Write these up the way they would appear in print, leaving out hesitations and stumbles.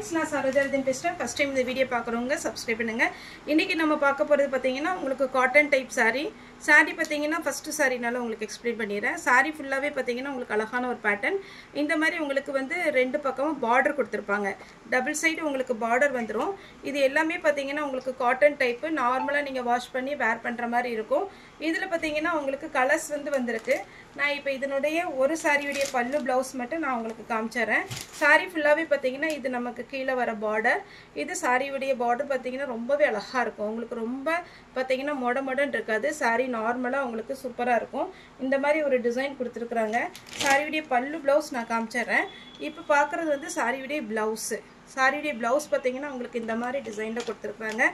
friends, நான் சரோஜாரதின் பேசுறேன். First time இந்த வீடியோ பார்க்குறவங்க சப்ஸ்கிரைப் பண்ணுங்க. இன்னைக்கு நம்ம பார்க்க போறது பாத்தீங்கன்னா உங்களுக்கு காட்டன் டைப் saree. saree பாத்தீங்கன்னா ஃபர்ஸ்ட் சாரினால உங்களுக்கு எக்ஸ்பிளைன் பண்ணிறேன். saree ஃபுல்லாவே பாத்தீங்கன்னா உங்களுக்கு அழகான ஒரு பேட்டர்ன். இந்த மாதிரி உங்களுக்கு வந்து ரெண்டு பக்கமும் border கொடுத்திருப்பாங்க. டபுள் சைடு உங்களுக்கு border வந்துரும். இது எல்லாமே பாத்தீங்கன்னா உங்களுக்கு காட்டன் டைப். நார்மலா நீங்க வாஷ் பண்ணி வேர் பண்ற மாதிரி இருக்கும். இதுல பாத்தீங்கன்னா உங்களுக்கு கலர்ஸ் வந்திருக்கு. நான் இப்போ இதனுடைய ஒரு சாரியுடைய பல்லு ப்ளவுஸ் மட்டும் நான் உங்களுக்கு காமிச்சறேன். சாரி ஃபுல்லாவே பாத்தீங்கன்னா இது நமக்கு கீழே வர border. இது சாரியுடைய border பாத்தீங்கன்னா ரொம்பவே அழகா இருக்கும். உங்களுக்கு ரொம்ப பாத்தீங்கன்னா மொடமொடன்னு இருக்காது. சாரி நார்மலா உங்களுக்கு சூப்பரா இருக்கும். இந்த மாதிரி ஒரு டிசைன் கொடுத்திருக்காங்க. சாரியுடைய பல்லு ப்ளவுஸ் நான் காமிச்சறேன். இப்போ பார்க்கிறது வந்து சாரியுடைய ப்ளவுஸ். சாரியுடைய ப்ளவுஸ் பாத்தீங்கன்னா உங்களுக்கு இந்த மாதிரி டிசைன்ல கொடுத்திருக்காங்க.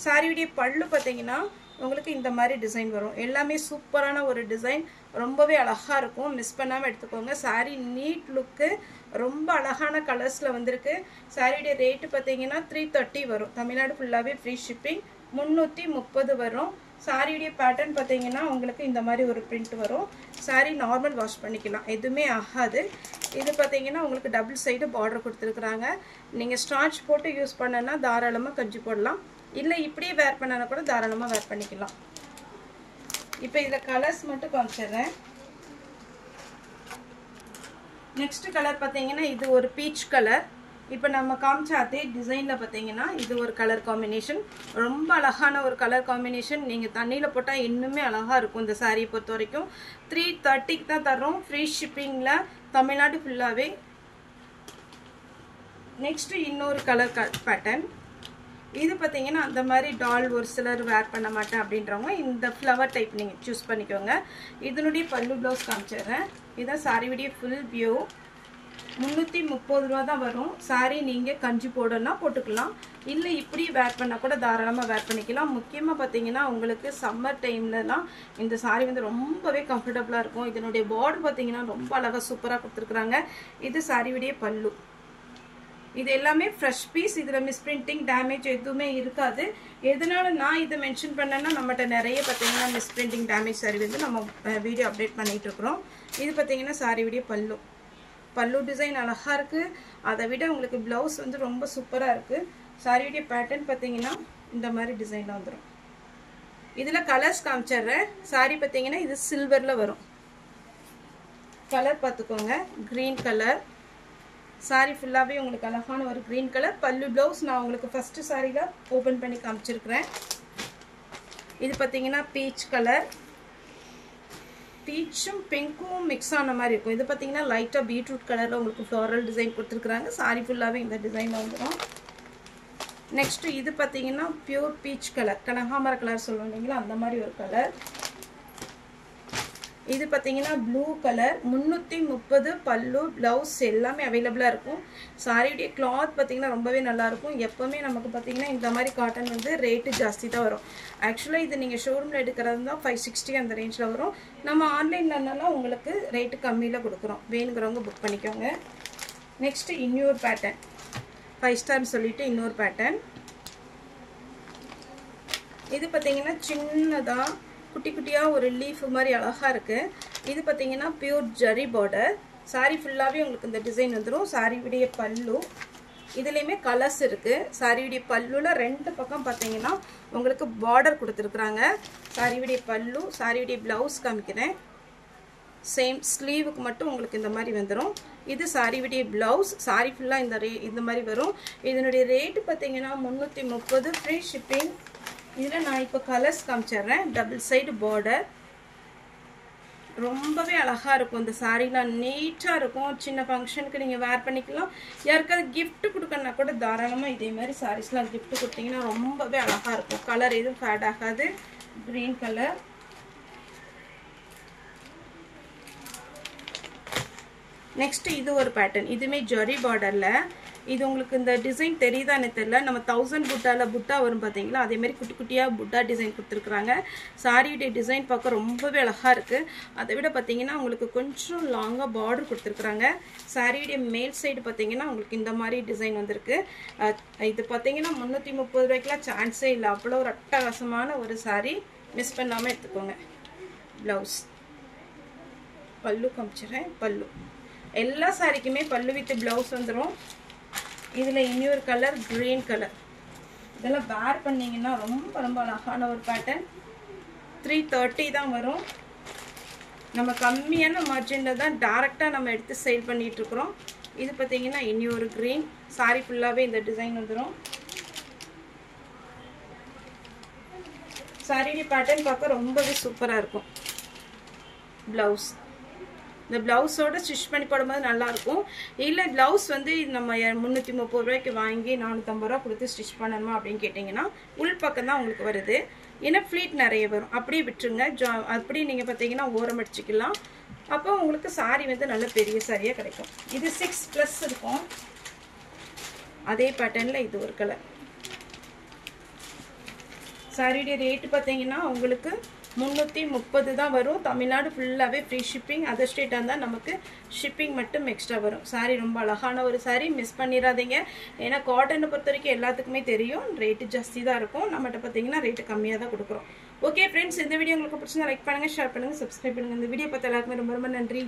சாரியுடைய பல்லு பாத்தீங்கன்னா உங்களுக்கு இந்த மாதிரி டிசைன் வரும். எல்லாமே சூப்பரான ஒரு டிசைன், ரொம்பவே அழகா இருக்கும். மிஸ் பண்ணாம எடுத்துக்கோங்க. சாரி நீட் லுக்கு, ரொம்ப அழகான கலர்ஸ்ல வந்திருக்கு. சாரியுடைய ரேட் பாத்தீங்கன்னா 330 வரும். தமிழ்நாடு ஃபுல்லாவே ஃப்ரீ ஷிப்பிங். 330 வரும். சாரியுடைய பேட்டர்ன் பாத்தீங்கன்னா உங்களுக்கு இந்த மாதிரி ஒரு பிரிண்ட் வரும். சாரி நார்மல் வாஷ் பண்ணிக்கலாம், எதுவுமே ஆகாது. இது பாத்தீங்கன்னா உங்களுக்கு டபுள் சைடு பார்டர் கொடுத்துருக்காங்க. நீங்க ஸ்டார்ச் போட்டு யூஸ் பண்ணனா தாராளமா கஞ்சி போடலாம், இல்ல இப்படியே வேர் பண்ணனா கூட தாராளமா வேர் பண்ணிக்கலாம். இப்போ இதுல கலர்ஸ் மட்டும் காமிச்சறேன். நெக்ஸ்ட் கலர் பாத்தீங்கன்னா இது ஒரு பீச் கலர். இப்போ நம்ம காமிச்ச அதே டிசைன்ல பாத்தீங்கன்னா இது ஒரு கலர் காம்பினேஷன். ரொம்ப அழகான ஒரு கலர் காம்பினேஷன். நீங்க தண்ணியில போட்டா இன்னுமே அழகா இருக்கும். இந்த சாரியை பொறுத்த வரைக்கும் 330க்கு தான் தரோம், ஃப்ரீ ஷிப்பிங்ல, தமிழ்நாடு ஃபுல்லாவே. நெக்ஸ்ட் இன்னொரு கலர் பேட்டர்ன். இது பாத்தீங்கன்னா அந்த மாதிரி டால் ஒரு சிலர் வேர் பண்ண மாட்டேன் அப்படின்றவங்க இந்த ஃப்ளவர் டைப் நீங்க சூஸ் பண்ணிக்கோங்க. இதனுடைய பல்லு ப்ளவுஸ் காமிச்சிடுறேன். இதான் சாரியுடைய ஃபுல் வியூ. 330 ரூபா தான் வரும். சாரி நீங்க கஞ்சி போடணும்னா போட்டுக்கலாம், இல்ல இப்படி வேர் பண்ணா கூட தாராளமா வேர் பண்ணிக்கலாம். முக்கியமா பாத்தீங்கன்னா உங்களுக்கு சம்மர் டைம்லலாம் இந்த சாரி வந்து ரொம்பவே கம்ஃபர்டபுளா இருக்கும். இதனுடைய பார்டர் பாத்தீங்கன்னா ரொம்ப அழகா சூப்பரா கொடுத்துருக்காங்க. இது சாரியுடைய பல்லு. இது எல்லாமே ஃப்ரெஷ் பீஸ். இதுல மிஸ்பிரிண்டிங் டேமேஜ் எதுவுமே இருக்காது. எதனால நான் இதை மென்ஷன் பண்ணேன்னா நம்மகிட்ட நிறைய பாத்தீங்கன்னா மிஸ்பிரிண்டிங் டேமேஜ் சாரி வந்து நம்ம வீடியோ அப்டேட் பண்ணிட்டு இருக்கிறோம். இது பாத்தீங்கன்னா சாரியுடைய பல்லு. பல்லு டிசைன் அழகா இருக்கு. அதை விட உங்களுக்கு பிளவுஸ் வந்து ரொம்ப சூப்பரா இருக்கு. சாரியுடைய பேட்டர்ன் பாத்தீங்கன்னா இந்த மாதிரி டிசைன்ல வந்துடும். இதுல கலர்ஸ் காமிச்சிடுறேன். சாரி பாத்தீங்கன்னா இது சில்வர்ல வரும். கலர் பார்த்துக்கோங்க, கிரீன் கலர். சாரி ஃபுல்லாவே உங்களுக்கு அழகான ஒரு கிரீன் கலர். பல்லு ப்ளவுஸ் நான் உங்களுக்கு ஃபர்ஸ்ட் சாரில ஓபன் பண்ணி காமிச்சிருக்கிறேன். இது பாத்தீங்கன்னா பீச் கலர். பீச்சும் பிங்க்கும் மிக்ஸ் ஆன மாதிரி இருக்கும். இது பாத்தீங்கன்னா லைட்டா பீட்ரூட் கலர்ல உங்களுக்கு ஃப்ளோரல் டிசைன் கொடுத்துருக்காங்க. சாரி ஃபுல்லாவே இந்த டிசைன்ல வந்துடும். நெக்ஸ்ட் இது பாத்தீங்கன்னா பியூர் பீச் கலர், கனகாமர கலர் சொல்லுவோம் இல்லைங்களா, அந்த மாதிரி ஒரு கலர். இது பாத்தீங்கன்னா ப்ளூ கலர். 330 பல்லு பிளவுஸ் எல்லாமே அவைலபிளா இருக்கும். சாரியுடைய கிளாத் பாத்தீங்கன்னா ரொம்பவே நல்லா இருக்கும். எப்பவுமே நமக்கு பாத்தீங்கன்னா இந்த மாதிரி காட்டன் வந்து ரேட்டு ஜாஸ்தி தான் வரும். ஆக்சுவலா இது நீங்க ஷோரூம்ல எடுக்கிறது தான் 560 அந்த ரேஞ்ச்ல வரும். நம்ம ஆன்லைன்லனால உங்களுக்கு ரேட்டு கம்மியில கொடுக்குறோம். வேணுங்கிறவங்க புக் பண்ணிக்கோங்க. நெக்ஸ்ட் இன்னொரு பேட்டர்ன், 5 ஸ்டார் சொல்லிட்டு இன்னொரு பேட்டர்ன். இது பாத்தீங்கன்னா சின்னதா குட்டி குட்டியா ஒரு லீஃப் மாதிரி அழகா இருக்கு. இது பாத்தீங்கன்னா பியூர் ஜரி பார்டர். சாரி ஃபுல்லாவே உங்களுக்கு இந்த டிசைன் வந்துடும். சாரியுடைய பல்லு இதுலயுமே கலர்ஸ் இருக்கு. சாரியுடைய பல்லுல ரெண்டு பக்கம் பாத்தீங்கன்னா உங்களுக்கு பார்டர் கொடுத்துருக்காங்க. சாரியுடைய பல்லு, சாரியுடைய பிளவுஸ் காமிக்கிறேன். சேம் ஸ்லீவுக்கு மட்டும் உங்களுக்கு இந்த மாதிரி வந்துடும். இது சாரியுடைய பிளவுஸ். சாரி ஃபுல்லா இந்த மாதிரி வரும். இதனுடைய ரேட் பாத்தீங்கன்னா 330, ஃப்ரீ ஷிப்பிங். இதுல நான் இப்போ கலர்ஸ் காமிச்சிடுறேன். டபுள் சைடு பார்டர், ரொம்பவே அழகா இருக்கும். இந்த சாரிலாம் நீட்டா இருக்கும். சின்ன ஃபங்க்ஷனுக்கு நீங்க வேர் பண்ணிக்கலாம். யாருக்காவது கிஃப்ட் கொடுக்கணும்னா கூட தாராளமா இதே மாதிரி சாரீஸ்லாம் கிஃப்ட் கொடுத்தீங்கன்னா ரொம்பவே அழகா இருக்கும். கலர் எதுவும் ஃபேட் ஆகாது. Green colour. நெக்ஸ்ட் இது ஒரு பேட்டர்ன். இதுமே ஜரி பார்டர்ல. இது உங்களுக்கு இந்த டிசைன் தெரியுதான்னு தெரியல. நம்ம 1000 புட்டால புட்டா வரும் பாத்தீங்களா, அதே மாதிரி குட்டி குட்டியா புட்டா டிசைன் கொடுத்துருக்காங்க. சாரியுடைய டிசைன் பார்க்க ரொம்பவே அழகா இருக்கு. அதை விட பாத்தீங்கன்னா உங்களுக்கு கொஞ்சம் லாங்கா பார்டர் கொடுத்துருக்காங்க. சாரியுடைய மேல் சைடு பாத்தீங்கன்னா உங்களுக்கு இந்த மாதிரி டிசைன் வந்திருக்கு. இது பாத்தீங்கன்னா 330 ரூபாய்க்குலாம் சான்ஸே இல்லை. அவ்வளோ ஒரு அட்டகாசமான ஒரு சாரி. மிஸ் பண்ணாம எடுத்துக்கோங்க. பிளவுஸ், பல்லு காமிச்சிடுறேன். பல்லு எல்லா சாரிக்குமே பல்லு வித் பிளவுஸ் வந்துடும். இதில் இன்னொரு கலர் க்ரீன் கலர். இதெல்லாம் வேர் பண்ணிங்கன்னா ரொம்ப ரொம்ப அழகான ஒரு பேட்டர்ன். 330 தான் வரும். நம்ம கம்மியான மார்ஜினில் தான் டேரெக்டாக நம்ம எடுத்து சேல் பண்ணிகிட்ருக்குறோம். இது பார்த்தீங்கன்னா இன்னொரு க்ரீன். சாரி ஃபுல்லாகவே இந்த டிசைன் வந்துடும். சாரியுடைய பேட்டர்ன் பார்க்க ரொம்பவே சூப்பராக இருக்கும். ப்ளவுஸ் இந்த ப்ளவுஸோட ஸ்டிச் பண்ணி போடும்போது நல்லாயிருக்கும். இல்லை ப்ளவுஸ் வந்து நம்ம 330 ரூபாய்க்கு வாங்கி 450 ரூபா கொடுத்து ஸ்டிச் பண்ணணுமா அப்படின்னு கேட்டிங்கன்னா உள் பக்கம் தான் உங்களுக்கு வருது. ஏன்னா ஃப்ளீட் நிறைய வரும். அப்படியே விட்டுருங்க. அப்படி நீங்கள் பார்த்தீங்கன்னா ஓரம் அடிச்சிக்கலாம். அப்போ உங்களுக்கு சாரி வந்து நல்ல பெரிய சாரியாக கிடைக்கும். இது 6+ இருக்கும். அதே பேட்டர்னில் இது ஒரு கலர். சாரியுடைய ரேட்டு பார்த்தீங்கன்னா உங்களுக்கு 330 தான் வரும். தமிழ்நாடு ஃபுல்லாகவே ஃப்ரீ ஷிப்பிங். அதர் ஸ்டேட்டாக இருந்தால் நமக்கு ஷிப்பிங் மட்டும் எக்ஸ்ட்ரா வரும். சாரி ரொம்ப அழகான ஒரு சாரி, மிஸ் பண்ணிடாதீங்க. ஏன்னா காட்டனை பொறுத்த வரைக்கும் எல்லாத்துக்குமே தெரியும் ரேட்டு ஜாஸ்தி தான் இருக்கும். நம்மகிட்ட பார்த்தீங்கன்னா ரேட்டு கம்மியாக தான் கொடுக்குறோம். ஓகே ஃப்ரெண்ட்ஸ், இந்த வீடியோ உங்களுக்கு பிடிச்சிருந்தா லைக் பண்ணுங்கள், ஷேர் பண்ணுங்கள், சப்ஸ்கிரைப் பண்ணுங்கள். இந்த வீடியோ பார்த்த எல்லாருக்குமே ரொம்ப ரொம்ப நன்றி.